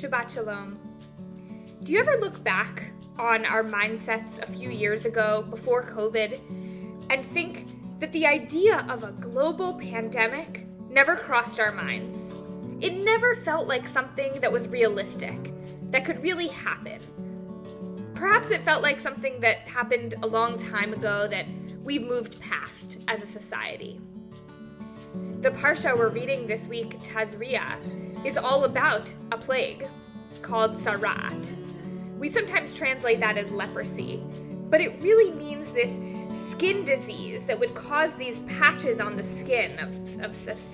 Shabbat Shalom. Do you ever look back on our mindsets a few years ago, before COVID, and think that the idea of a global pandemic never crossed our minds? It never felt like something that was realistic, that could really happen. Perhaps it felt like something that happened a long time ago that we've moved past as a society. The parashah we're reading this week, Tazria, is all about a plague called Tzara'at. We sometimes translate that as leprosy, but it really means this skin disease that would cause these patches on the skin of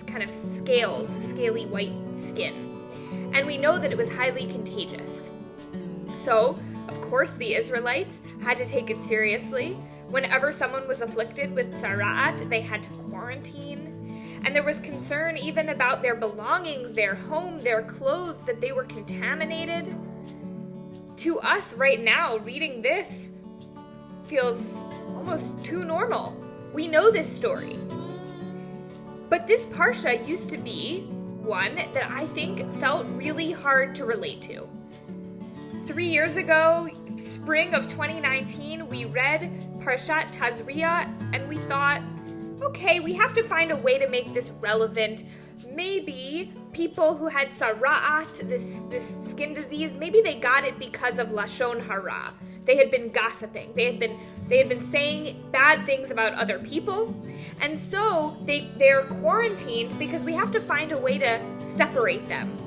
kind of scales, scaly white skin. And we know that it was highly contagious. So, of course, the Israelites had to take it seriously. Whenever someone was afflicted with Tzara'at, they had to quarantine. And there was concern even about their belongings, their home, their clothes, that they were contaminated. To us right now, reading this feels almost too normal. We know this story. But this parashah used to be one that I think felt really hard to relate to. 3 years ago, spring of 2019, we read parashat Tazria, and we thought, okay, we have to find a way to make this relevant. Maybe people who had Tzara'at, this skin disease, maybe they got it because of Lashon Hara. They had been gossiping. They had been saying bad things about other people. And so they're quarantined because we have to find a way to separate them,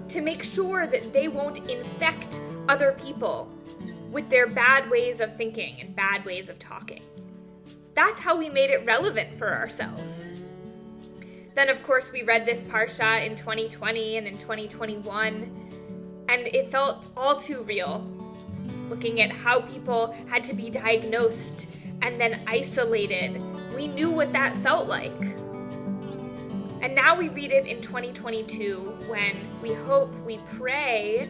to make sure that they won't infect other people with their bad ways of thinking and bad ways of talking. That's how we made it relevant for ourselves. Then, of course, we read this parashah in 2020 and in 2021, and it felt all too real, looking at how people had to be diagnosed and then isolated. We knew what that felt like. And now we read it in 2022, when we hope, we pray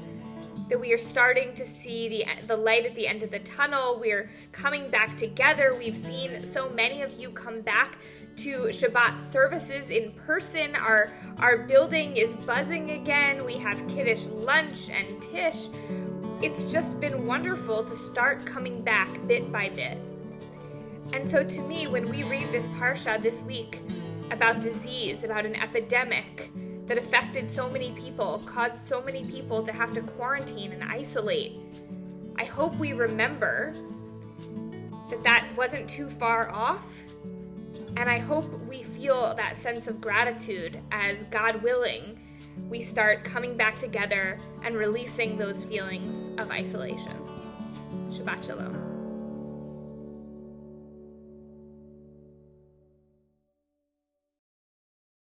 that we are starting to see the light at the end of the tunnel. We're coming back together. We've seen so many of you come back to Shabbat services in person. Our building is buzzing again. We have Kiddush lunch and Tish. It's just been wonderful to start coming back bit by bit. And so to me, when we read this parashah this week about disease, about an epidemic that affected so many people, caused so many people to have to quarantine and isolate, I hope we remember that wasn't too far off, and I hope we feel that sense of gratitude as, God willing, we start coming back together and releasing those feelings of isolation. Shabbat Shalom.